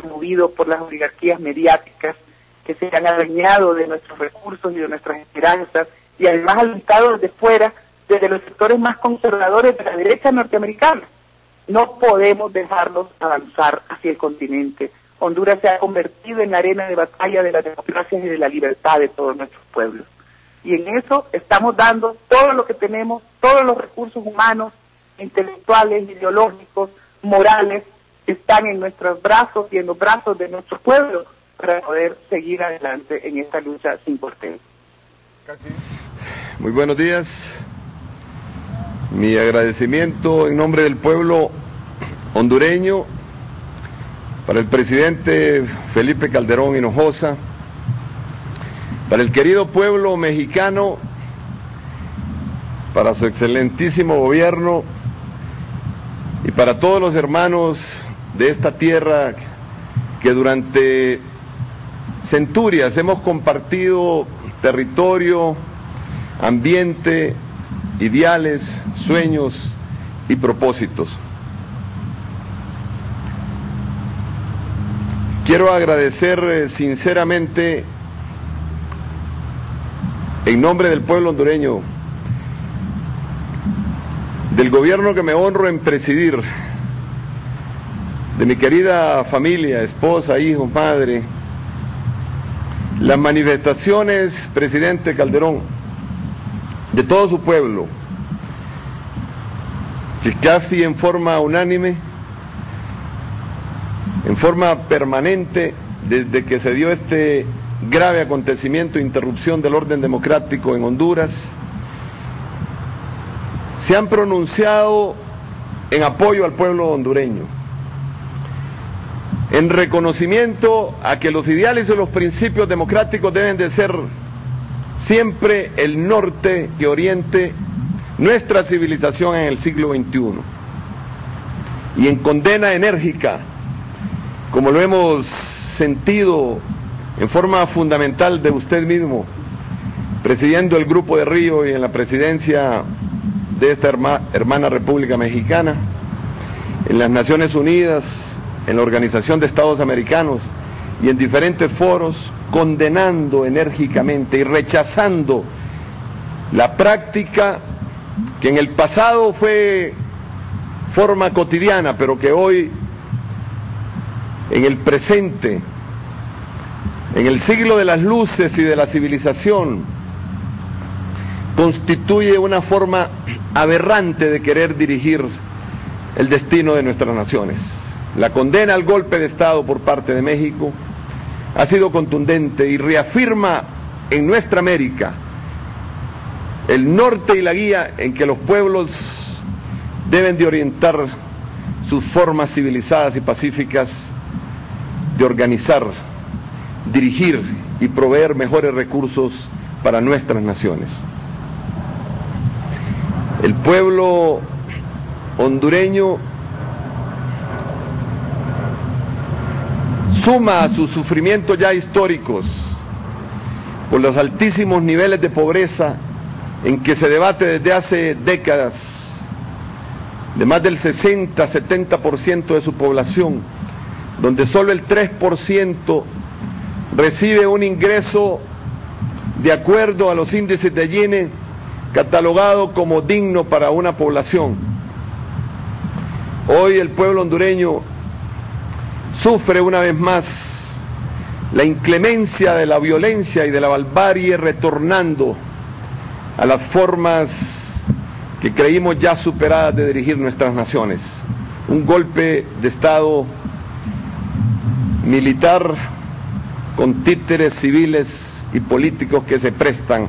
movido por las oligarquías mediáticas que se han adueñado de nuestros recursos y de nuestras esperanzas, y además alentado desde fuera, desde los sectores más conservadores de la derecha norteamericana. No podemos dejarlos avanzar hacia el continente. Honduras se ha convertido en la arena de batalla de las democracias y de la libertad de todos nuestros pueblos. Y en eso estamos dando todo lo que tenemos, todos los recursos humanos, intelectuales, ideológicos, morales, que están en nuestros brazos y en los brazos de nuestro pueblo para poder seguir adelante en esta lucha sin porteo. Muy buenos días. Mi agradecimiento en nombre del pueblo hondureño para el presidente Felipe Calderón Hinojosa, para el querido pueblo mexicano, para su excelentísimo gobierno y para todos los hermanos de esta tierra que durante centurias hemos compartido territorio, ambiente, ideales, sueños y propósitos. Quiero agradecer sinceramente en nombre del pueblo hondureño, del gobierno que me honro en presidir, de mi querida familia, esposa, hijos, madre, las manifestaciones, presidente Calderón, de todo su pueblo, que casi en forma unánime, en forma permanente, desde que se dio este grave acontecimiento, interrupción del orden democrático en Honduras, se han pronunciado en apoyo al pueblo hondureño, en reconocimiento a que los ideales y los principios democráticos deben de ser siempre el norte que oriente nuestra civilización en el siglo XXI, y en condena enérgica, como lo hemos sentido en forma fundamental de usted mismo, presidiendo el Grupo de Río y en la presidencia de esta hermana República Mexicana, en las Naciones Unidas, en la Organización de Estados Americanos y en diferentes foros, condenando enérgicamente y rechazando la práctica que en el pasado fue forma cotidiana, pero que hoy, en el presente, en el siglo de las luces y de la civilización, constituye una forma aberrante de querer dirigir el destino de nuestras naciones. La condena al golpe de Estado por parte de México ha sido contundente y reafirma en nuestra América el norte y la guía en que los pueblos deben de orientar sus formas civilizadas y pacíficas de organizar, dirigir y proveer mejores recursos para nuestras naciones. El pueblo hondureño suma a sus sufrimientos ya históricos por los altísimos niveles de pobreza en que se debate desde hace décadas, de más del 60-70% de su población, donde solo el 3% recibe un ingreso de acuerdo a los índices de Gini, catalogado como digno para una población. Hoy el pueblo hondureño sufre una vez más la inclemencia de la violencia y de la barbarie, retornando a las formas que creímos ya superadas de dirigir nuestras naciones. Un golpe de Estado militar con títeres civiles y políticos que se prestan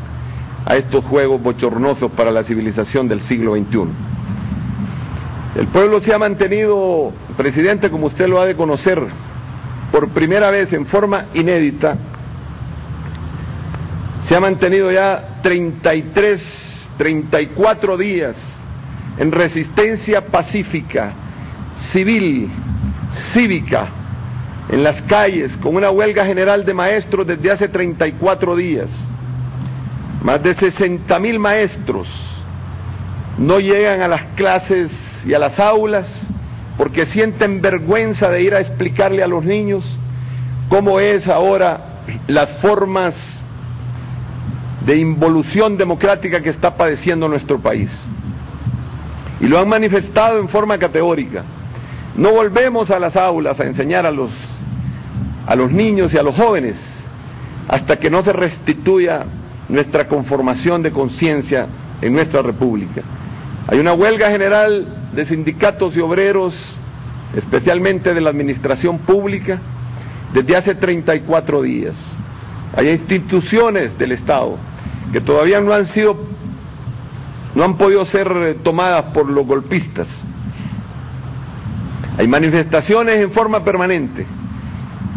a estos juegos bochornosos para la civilización del siglo XXI. El pueblo se ha mantenido, presidente, como usted lo ha de conocer, por primera vez en forma inédita, se ha mantenido ya 34 días en resistencia pacífica, civil, cívica, en las calles, con una huelga general de maestros desde hace 34 días. Más de 60,000 maestros no llegan a las clases y a las aulas porque sienten vergüenza de ir a explicarle a los niños cómo es ahora las formas de involución democrática que está padeciendo nuestro país. Y lo han manifestado en forma categórica. No volvemos a las aulas a enseñar a los niños y a los jóvenes hasta que no se restituya nuestra conformación de conciencia en nuestra república. Hay una huelga general de sindicatos y obreros, especialmente de la administración pública, desde hace 34 días. Hay instituciones del Estado que todavía no han podido ser tomadas por los golpistas. Hay manifestaciones en forma permanente.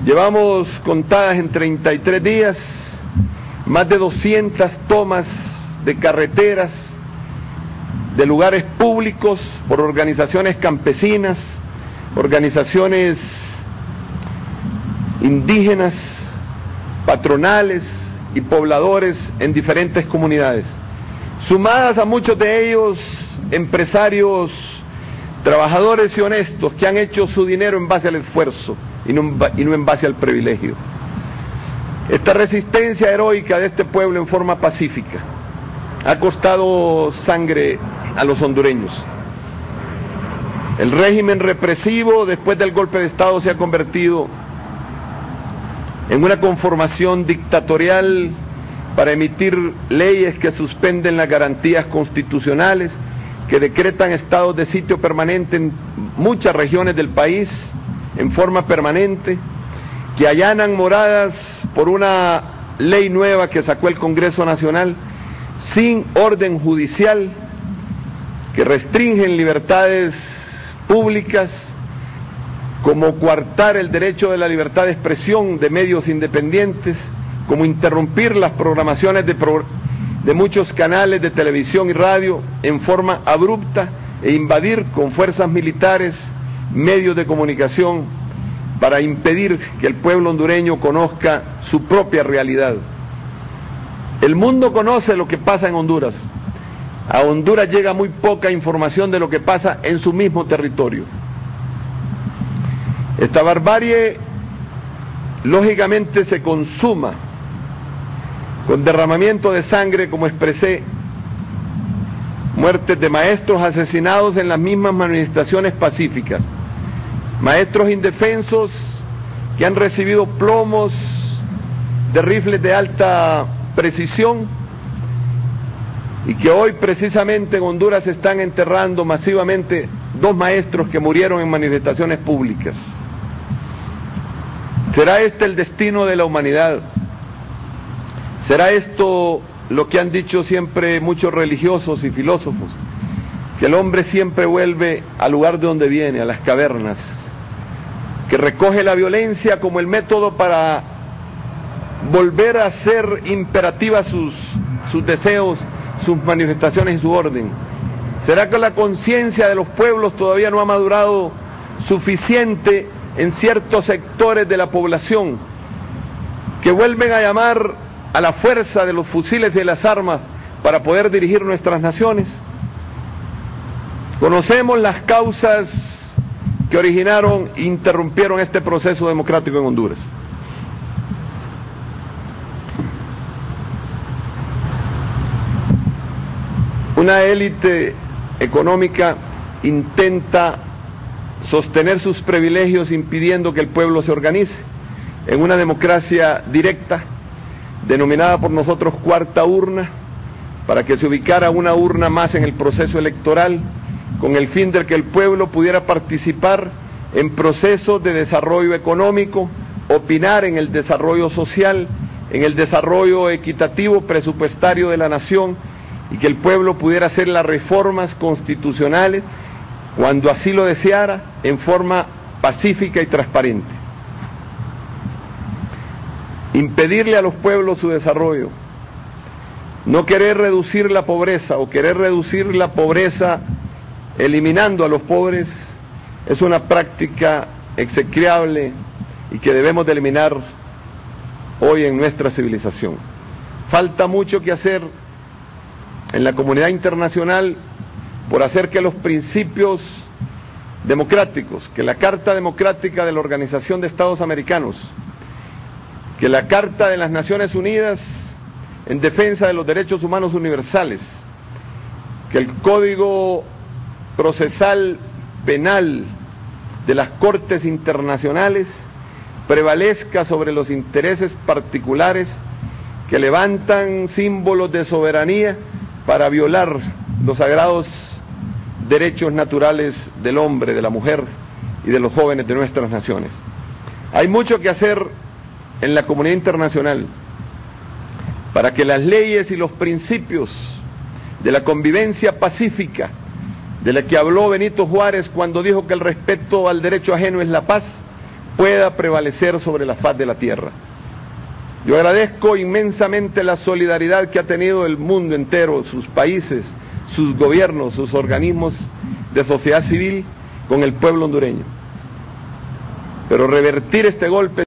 Llevamos contadas en 33 días más de 200 tomas de carreteras, de lugares públicos, por organizaciones campesinas, organizaciones indígenas, patronales y pobladores en diferentes comunidades, sumadas a muchos de ellos empresarios, trabajadores y honestos que han hecho su dinero en base al esfuerzo y no en base al privilegio. Esta resistencia heroica de este pueblo en forma pacífica ha costado sangre a los hondureños. El régimen represivo después del golpe de Estado se ha convertido en una conformación dictatorial para emitir leyes que suspenden las garantías constitucionales, que decretan estados de sitio permanente en muchas regiones del país en forma permanente, que allanan moradas por una ley nueva que sacó el Congreso Nacional sin orden judicial, que restringen libertades públicas, como coartar el derecho de la libertad de expresión de medios independientes, como interrumpir las programaciones de muchos canales de televisión y radio en forma abrupta e invadir con fuerzas militares medios de comunicación para impedir que el pueblo hondureño conozca su propia realidad. El mundo conoce lo que pasa en Honduras. A Honduras llega muy poca información de lo que pasa en su mismo territorio. Esta barbarie lógicamente se consuma con derramamiento de sangre, como expresé, muertes de maestros asesinados en las mismas manifestaciones pacíficas, maestros indefensos que han recibido plomos de rifles de alta precisión y que hoy precisamente en Honduras se están enterrando masivamente 2 maestros que murieron en manifestaciones públicas. ¿Será este el destino de la humanidad? ¿Será esto lo que han dicho siempre muchos religiosos y filósofos? Que el hombre siempre vuelve al lugar de donde viene, a las cavernas, que recoge la violencia como el método para volver a hacer imperativas sus deseos, sus manifestaciones y su orden. ¿Será que la conciencia de los pueblos todavía no ha madurado suficiente en ciertos sectores de la población, que vuelven a llamar a la fuerza de los fusiles y de las armas para poder dirigir nuestras naciones? Conocemos las causas que originaron e interrumpieron este proceso democrático en Honduras. Una élite económica intenta sostener sus privilegios impidiendo que el pueblo se organice en una democracia directa, denominada por nosotros cuarta urna, para que se ubicara una urna más en el proceso electoral, con el fin de que el pueblo pudiera participar en procesos de desarrollo económico, opinar en el desarrollo social, en el desarrollo equitativo presupuestario de la nación, y que el pueblo pudiera hacer las reformas constitucionales cuando así lo deseara, en forma pacífica y transparente. Impedirle a los pueblos su desarrollo, no querer reducir la pobreza o querer reducir la pobreza eliminando a los pobres, es una práctica execrable y que debemos de eliminar hoy en nuestra civilización. Falta mucho que hacer en la comunidad internacional por hacer que los principios democráticos, que la Carta Democrática de la Organización de Estados Americanos, que la Carta de las Naciones Unidas en defensa de los derechos humanos universales, que el Código Procesal Penal de las Cortes Internacionales prevalezca sobre los intereses particulares que levantan símbolos de soberanía para violar los sagrados derechos naturales del hombre, de la mujer y de los jóvenes de nuestras naciones. Hay mucho que hacer en la comunidad internacional para que las leyes y los principios de la convivencia pacífica, de la que habló Benito Juárez cuando dijo que el respeto al derecho ajeno es la paz, pueda prevalecer sobre la faz de la tierra. Yo agradezco inmensamente la solidaridad que ha tenido el mundo entero, sus países, sus gobiernos, sus organismos de sociedad civil con el pueblo hondureño. Pero revertir este golpe